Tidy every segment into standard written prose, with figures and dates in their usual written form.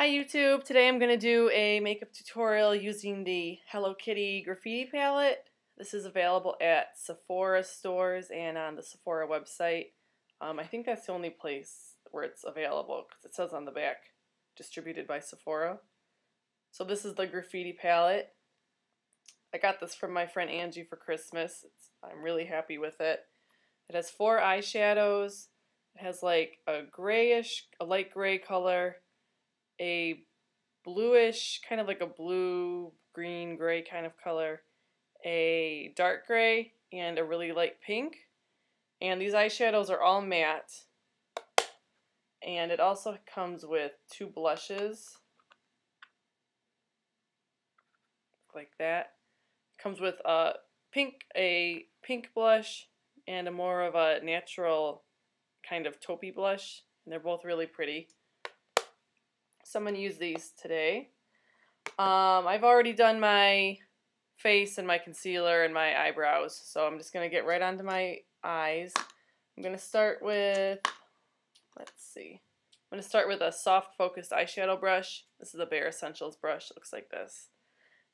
Hi YouTube, today I'm going to do a makeup tutorial using the Hello Kitty Graffiti palette. This is available at Sephora stores and on the Sephora website. I think that's the only place where it's available because it says on the back, distributed by Sephora. So this is the Graffiti palette. I got this from my friend Angie for Christmas. I'm really happy with it. It has 4 eyeshadows. It has like a light gray color, a bluish, kind of like a blue, green, gray kind of color, a dark gray, and a really light pink. And these eyeshadows are all matte. And it also comes with 2 blushes, like that. It comes with a pink blush and a more of a natural kind of taupey blush, and they're both really pretty. So I'm going to use these today. I've already done my face and my concealer and my eyebrows, so I'm just going to get right onto my eyes. I'm going to start with, I'm going to start with a soft focused eyeshadow brush. This is a Bare Essentials brush. It looks like this.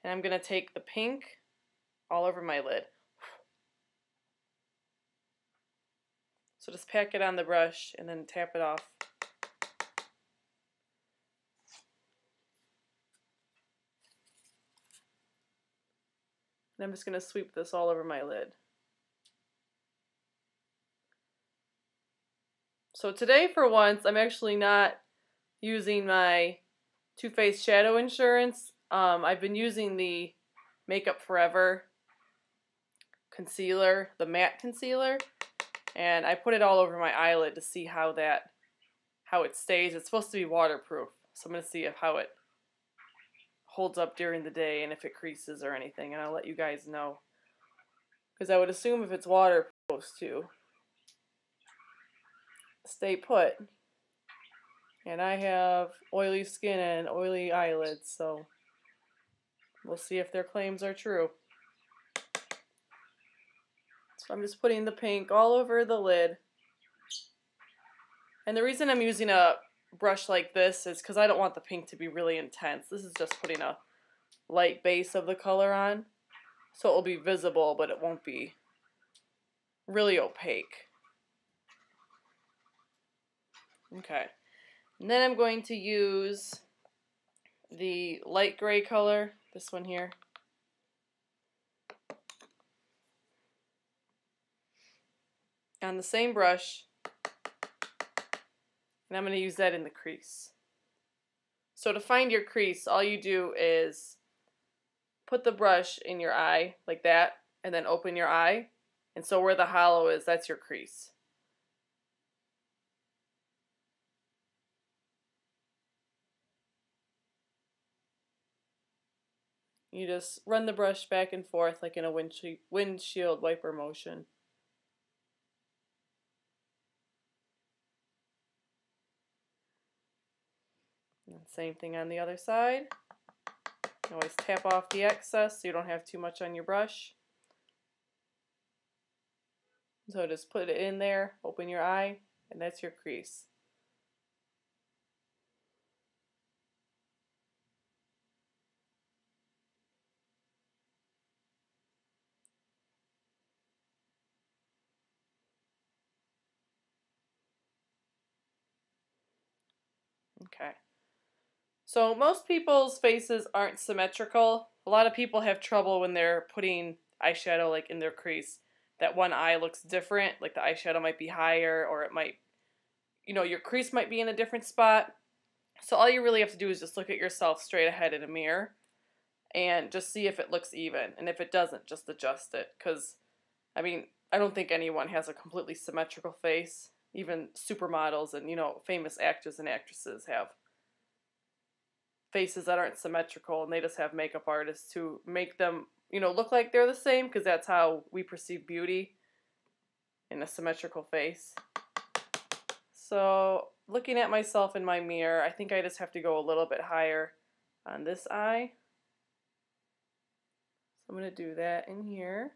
And I'm going to take the pink all over my lid. So just pack it on the brush and then tap it off. And I'm just going to sweep this all over my lid. So today, for once, I'm actually not using my Too Faced Shadow Insurance. I've been using the Makeup Forever concealer, the matte concealer, and I put it all over my eyelid to see how it stays. It's supposed to be waterproof, so I'm going to see how it holds up during the day and if it creases or anything, and I'll let you guys know, because I would assume if it's waterproof, it's supposed to stay put. And I have oily skin and oily eyelids, so we'll see if their claims are true. So I'm just putting the pink all over the lid. And the reason I'm using a brush like this is because I don't want the pink to be really intense. This is just putting a light base of the color on, so it will be visible, but it won't be really opaque. Okay, and then I'm going to use the light gray color, this one here. On the same brush, and I'm going to use that in the crease. So to find your crease, all you do is put the brush in your eye, like that, and then open your eye. And so where the hollow is, that's your crease. You just run the brush back and forth like in a windshield wiper motion. And same thing on the other side. You always tap off the excess so you don't have too much on your brush. So just put it in there, open your eye, and that's your crease. Okay. So most people's faces aren't symmetrical. A lot of people have trouble when they're putting eyeshadow like in their crease. That one eye looks different, like the eyeshadow might be higher, or it might, your crease might be in a different spot. So all you really have to do is just look at yourself straight ahead in a mirror and just see if it looks even. And if it doesn't, just adjust it. Because, I don't think anyone has a completely symmetrical face. Even supermodels and, famous actors and actresses have faces that aren't symmetrical, and they just have makeup artists to make them, look like they're the same, because that's how we perceive beauty, in a symmetrical face. So looking at myself in my mirror, I think I just have to go a little bit higher on this eye. So I'm going to do that in here.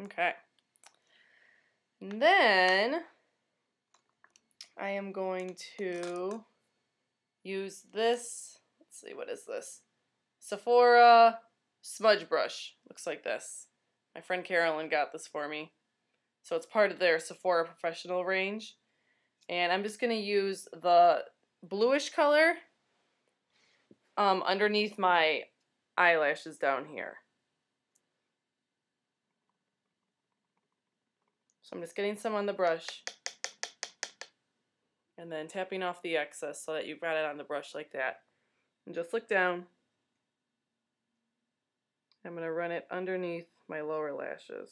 Okay. And then I am going to use this. Let's see, what is this? Sephora smudge brush. Looks like this. My friend Carolyn got this for me. So it's part of their Sephora Professional range. And I'm just going to use the bluish color underneath my eyelashes down here. So I'm just getting some on the brush and then tapping off the excess so that you've got it on the brush like that. And just look down. I'm going to run it underneath my lower lashes.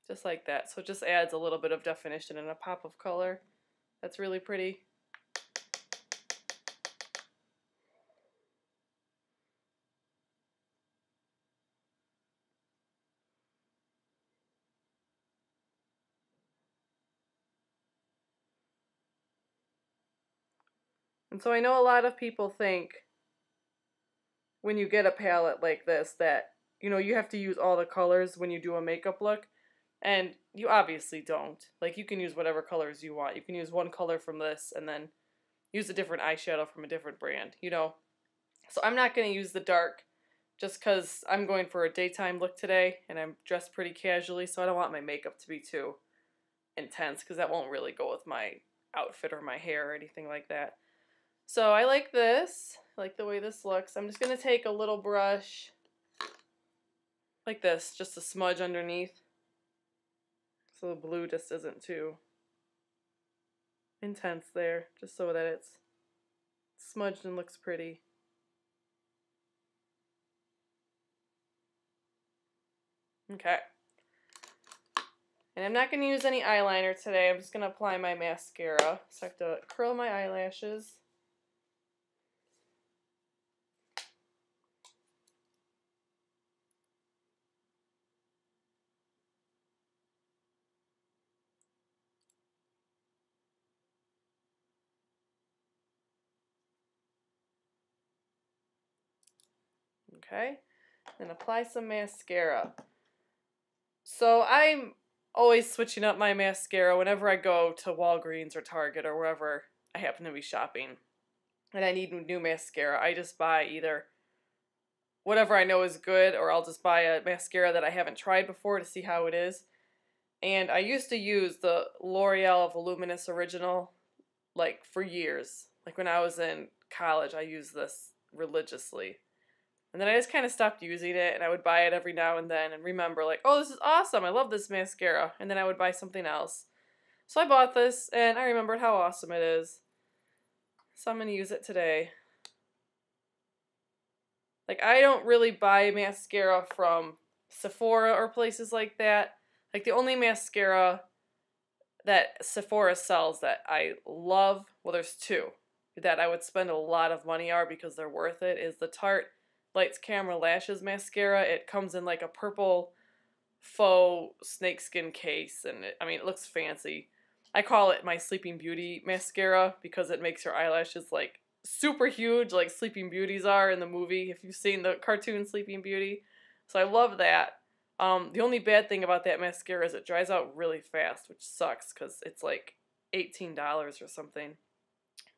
Just like that. So it just adds a little bit of definition and a pop of color. That's really pretty. And so I know a lot of people think when you get a palette like this that, you know, you have to use all the colors when you do a makeup look. And you obviously don't. Like, you can use whatever colors you want. You can use one color from this and then use a different eyeshadow from a different brand, you know. So I'm not going to use the dark just because I'm going for a daytime look today and I'm dressed pretty casually, so I don't want my makeup to be too intense because that won't really go with my outfit or my hair or anything like that. So I like this. I like the way this looks. I'm just going to take a little brush like this, just a smudge underneath. So the blue just isn't too intense there, just so that it's smudged and looks pretty. Okay. And I'm not going to use any eyeliner today. I'm just going to apply my mascara. So I have to curl my eyelashes. Okay, then apply some mascara. So I'm always switching up my mascara whenever I go to Walgreens or Target or wherever I happen to be shopping and I need new mascara. I just buy either whatever I know is good, or I'll just buy a mascara that I haven't tried before to see how it is. And I used to use the L'Oreal Voluminous Original like for years. Like when I was in college, I used this religiously. And then I just kind of stopped using it, and I would buy it every now and then and remember like, oh, this is awesome, I love this mascara. And then I would buy something else. So I bought this, and I remembered how awesome it is. So I'm going to use it today. Like, I don't really buy mascara from Sephora or places like that. Like, the only mascara that Sephora sells that I love, well, there's two that I would spend a lot of money on because they're worth it, is the Tarte Lights Camera Lashes mascara. It comes in like a purple faux snakeskin case, and it looks fancy. I call it my Sleeping Beauty mascara because it makes your eyelashes like super huge, like Sleeping Beauties are in the movie, if you've seen the cartoon Sleeping Beauty. So I love that. The only bad thing about that mascara is it dries out really fast, which sucks because it's like $18 or something.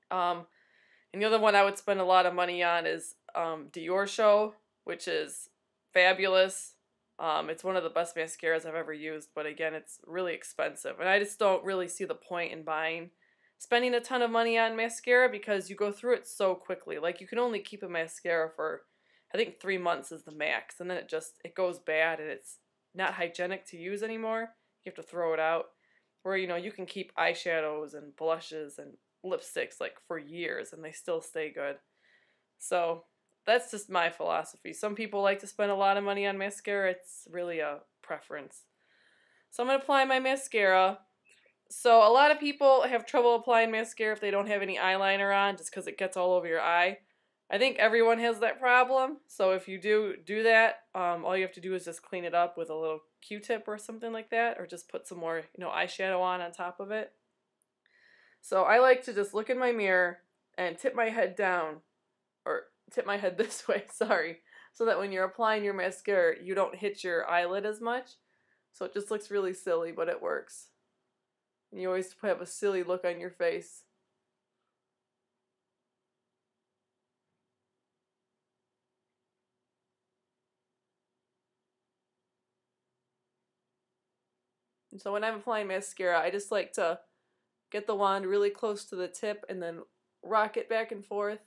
And the other one I would spend a lot of money on is Dior Show, which is fabulous. It's one of the best mascaras I've ever used, but again, it's really expensive. And I just don't really see the point in spending a ton of money on mascara because you go through it so quickly. Like, you can only keep a mascara for, I think 3 months is the max, and then it goes bad and it's not hygienic to use anymore. You have to throw it out. Where, you know, you can keep eyeshadows and blushes and lipsticks like for years and they still stay good. So that's just my philosophy. Some people like to spend a lot of money on mascara. It's really a preference. So I'm going to apply my mascara. So a lot of people have trouble applying mascara if they don't have any eyeliner on just because it gets all over your eye. I think everyone has that problem. So if you do that, all you have to do is just clean it up with a little Q-tip or something like that, or just put some more, you know, eyeshadow on top of it. So I like to just look in my mirror and tip my head down, or tip my head this way, sorry, so that when you're applying your mascara, you don't hit your eyelid as much. So it just looks really silly, but it works. And you always have a silly look on your face. And so when I'm applying mascara, I just like to get the wand really close to the tip and then rock it back and forth.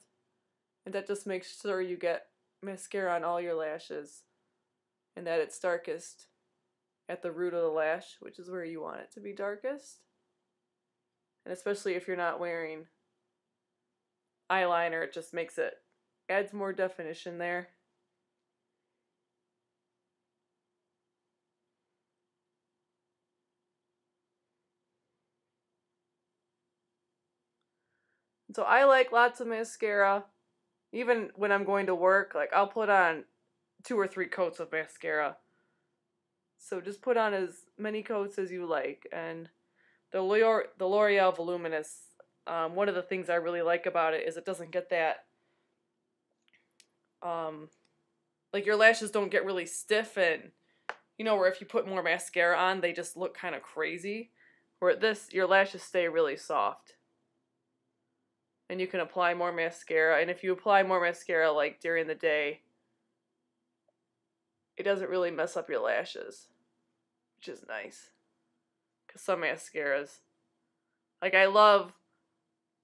And that just makes sure you get mascara on all your lashes and that it's darkest at the root of the lash, which is where you want it to be darkest. And especially if you're not wearing eyeliner, it just adds more definition there. So I like lots of mascara. Even when I'm going to work, like I'll put on 2 or 3 coats of mascara. So just put on as many coats as you like. And the L'Oreal Voluminous, one of the things I really like about it is it doesn't get that, like your lashes don't get really stiff, and where if you put more mascara on, they just look kind of crazy. Where this, your lashes stay really soft. And you can apply more mascara, and if you apply more mascara like during the day, it doesn't really mess up your lashes, which is nice. Because some mascaras, like I love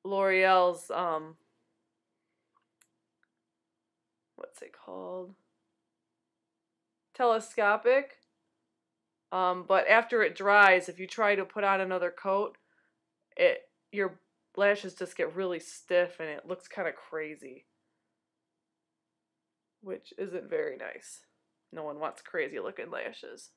L'Oreal's, what's it called? Telescopic. But after it dries, if you try to put on another coat, your lashes just get really stiff and it looks kind of crazy, which isn't very nice. No one wants crazy looking lashes.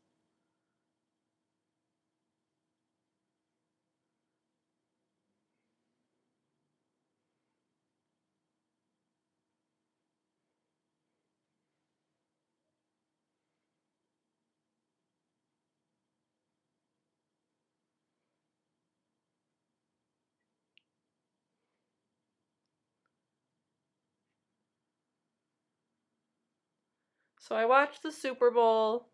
So I watched the Super Bowl.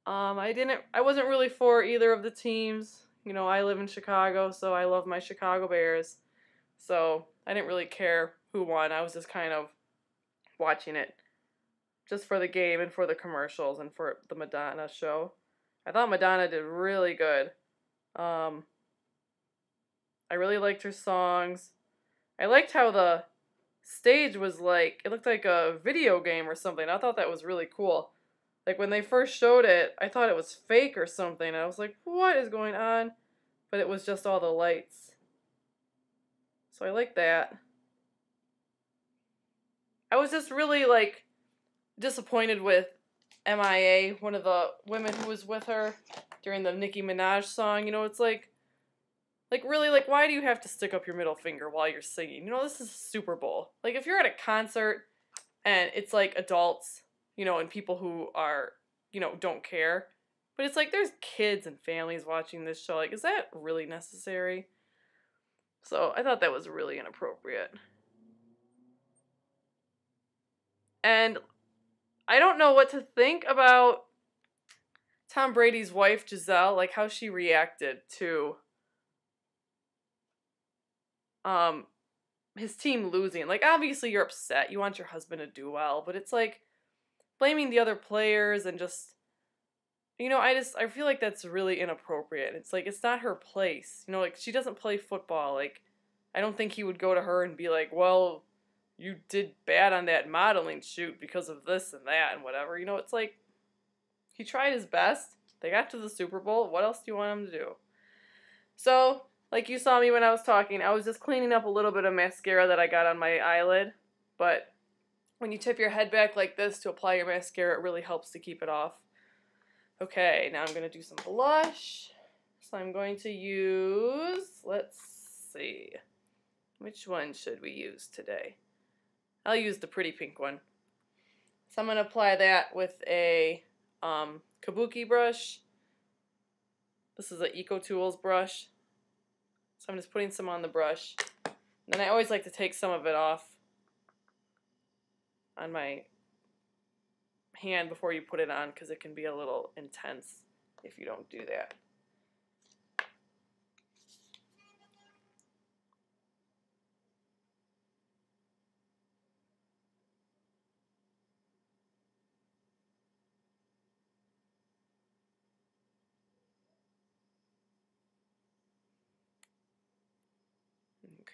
I wasn't really for either of the teams. I live in Chicago, so I love my Chicago Bears. So I didn't really care who won. I was just kind of watching it just for the game and for the commercials and for the Madonna show. I thought Madonna did really good. I really liked her songs. I liked how the stage was like, it looked like a video game or something. I thought that was really cool. Like when they first showed it, I thought it was fake or something. I was like, what is going on? But it was just all the lights. So I like that. I was just really like disappointed with MIA, one of the women who was with her during the Nicki Minaj song. It's like really, like, why do you have to stick up your middle finger while you're singing? This is a Super Bowl. Like, if you're at a concert and it's like adults, and people who are, don't care. But it's like there's kids and families watching this show. Like, is that really necessary? So I thought that was really inappropriate. And I don't know what to think about Tom Brady's wife, Giselle, like how she reacted to his team losing. Like, obviously you're upset. You want your husband to do well, but it's like blaming the other players and just, I feel like that's really inappropriate. It's like, it's not her place. Like, she doesn't play football. Like, I don't think he would go to her and be like, well, you did bad on that modeling shoot because of this and that and whatever. It's like, he tried his best. They got to the Super Bowl. What else do you want him to do? So, like you saw me when I was talking, I was just cleaning up a little bit of mascara that I got on my eyelid. But when you tip your head back like this to apply your mascara, it really helps to keep it off. Okay, now I'm going to do some blush. So I'm going to use, let's see, which one should we use today? I'll use the pretty pink one. So I'm going to apply that with a kabuki brush. This is an Eco Tools brush. So I'm just putting some on the brush. Then I always like to take some of it off on my hand before you put it on because it can be a little intense if you don't do that.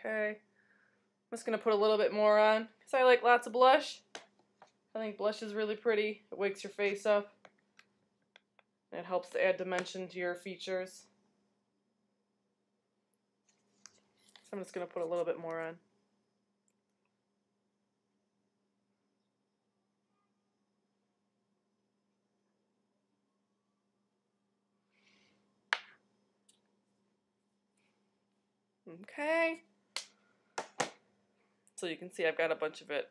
Okay, I'm just going to put a little bit more on because I like lots of blush. I think blush is really pretty. It wakes your face up. And it helps to add dimension to your features. So I'm just going to put a little bit more on. Okay. So you can see I've got a bunch of it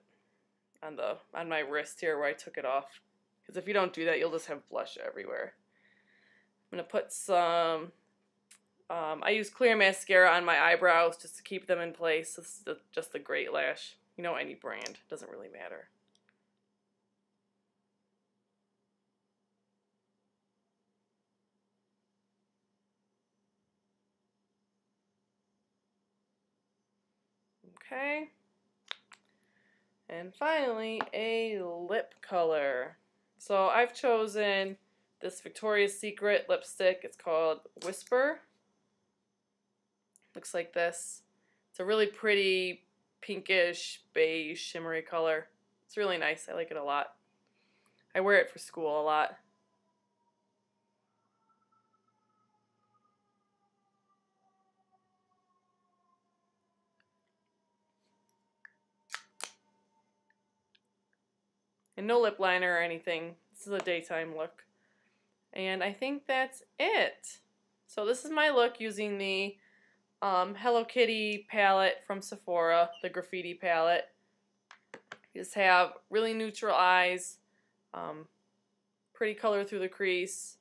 on my wrist here where I took it off. Because if you don't do that, you'll just have blush everywhere. I'm going to put some, I use clear mascara on my eyebrows just to keep them in place. This is just a great lash. You know, any brand, doesn't really matter. Okay. And finally, a lip color. So I've chosen this Victoria's Secret lipstick. It's called Whisper. Looks like this. It's a really pretty pinkish, beige, shimmery color. It's really nice. I like it a lot. I wear it for school a lot. And no lip liner or anything. This is a daytime look. And I think that's it. So this is my look using the Hello Kitty palette from Sephora, the Graffiti palette. You just have really neutral eyes, pretty color through the crease,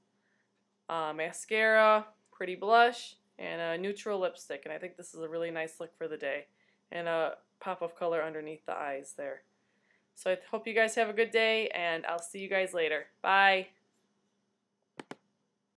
mascara, pretty blush, and a neutral lipstick. And I think this is a really nice look for the day. And a pop of color underneath the eyes there. So I hope you guys have a good day, and I'll see you guys later. Bye!